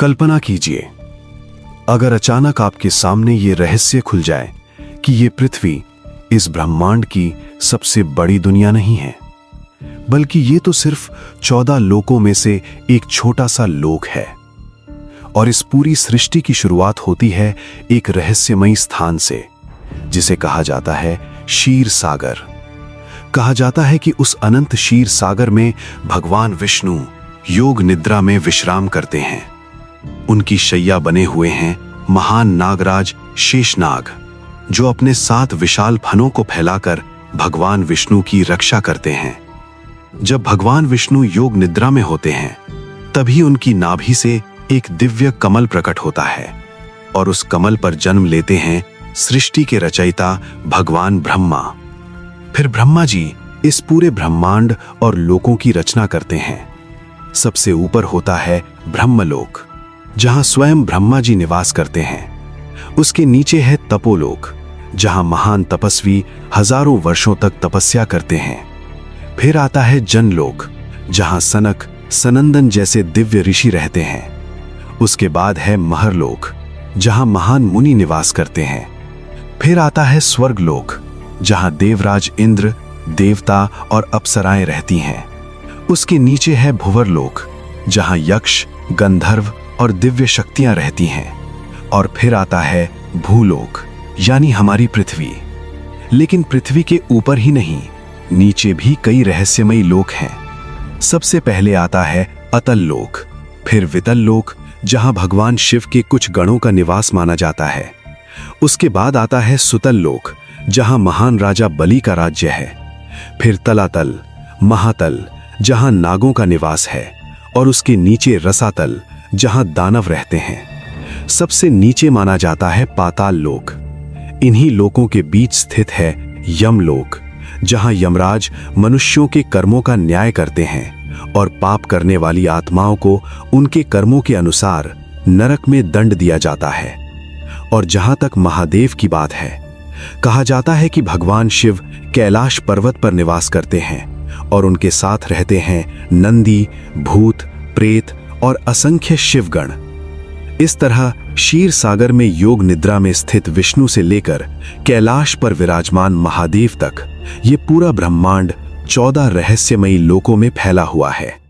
कल्पना कीजिए, अगर अचानक आपके सामने ये रहस्य खुल जाए कि ये पृथ्वी इस ब्रह्मांड की सबसे बड़ी दुनिया नहीं है, बल्कि ये तो सिर्फ 14 लोकों में से एक छोटा सा लोक है। और इस पूरी सृष्टि की शुरुआत होती है एक रहस्यमयी स्थान से, जिसे कहा जाता है क्षीर सागर। कहा जाता है कि उस अनंत क्षीर सागर में भगवान विष्णु योग निद्रा में विश्राम करते हैं। उनकी शैया बने हुए हैं महान नागराज शेषनाग, जो अपने 7 विशाल फनों को फैलाकर भगवान विष्णु की रक्षा करते हैं। जब भगवान विष्णु योग निद्रा में होते हैं, तभी उनकी नाभि से एक दिव्य कमल प्रकट होता है और उस कमल पर जन्म लेते हैं सृष्टि के रचयिता भगवान ब्रह्मा। फिर ब्रह्मा जी इस पूरे ब्रह्मांड और लोकों की रचना करते हैं। सबसे ऊपर होता है ब्रह्मलोक, जहां स्वयं ब्रह्मा जी निवास करते हैं। उसके नीचे है तपोलोक, जहां महान तपस्वी हजारों वर्षों तक तपस्या करते हैं। फिर आता है जनलोक, जहां सनक सनंदन जैसे दिव्य ऋषि रहते हैं। उसके बाद है महरलोक, जहां महान मुनि निवास करते हैं। फिर आता है स्वर्गलोक, जहां देवराज इंद्र, देवता और अप्सराएं रहती हैं। उसके नीचे है भुवरलोक, जहां यक्ष, गंधर्व और दिव्य शक्तियां रहती हैं। और फिर आता है भूलोक, यानी हमारी पृथ्वी। लेकिन पृथ्वी के ऊपर ही नहीं, नीचे भी कई रहस्यमयी लोक हैं। सबसे पहले आता है अतल लोक, फिर वितल लोक, जहां भगवान शिव के कुछ गणों का निवास माना जाता है। उसके बाद आता है सुतल लोक, जहां महान राजा बलि का राज्य है। फिर तलातल, महातल, जहां नागों का निवास है। और उसके नीचे रसातल, जहां दानव रहते हैं। सबसे नीचे माना जाता है पाताल लोक। इन्हीं लोकों के बीच स्थित है यमलोक, जहां यमराज मनुष्यों के कर्मों का न्याय करते हैं और पाप करने वाली आत्माओं को उनके कर्मों के अनुसार नरक में दंड दिया जाता है। और जहां तक महादेव की बात है, कहा जाता है कि भगवान शिव कैलाश पर्वत पर निवास करते हैं और उनके साथ रहते हैं नंदी, भूत, प्रेत और असंख्य शिवगण। इस तरह क्षीर सागर में योग निद्रा में स्थित विष्णु से लेकर कैलाश पर विराजमान महादेव तक ये पूरा ब्रह्मांड 14 रहस्यमयी लोकों में फैला हुआ है।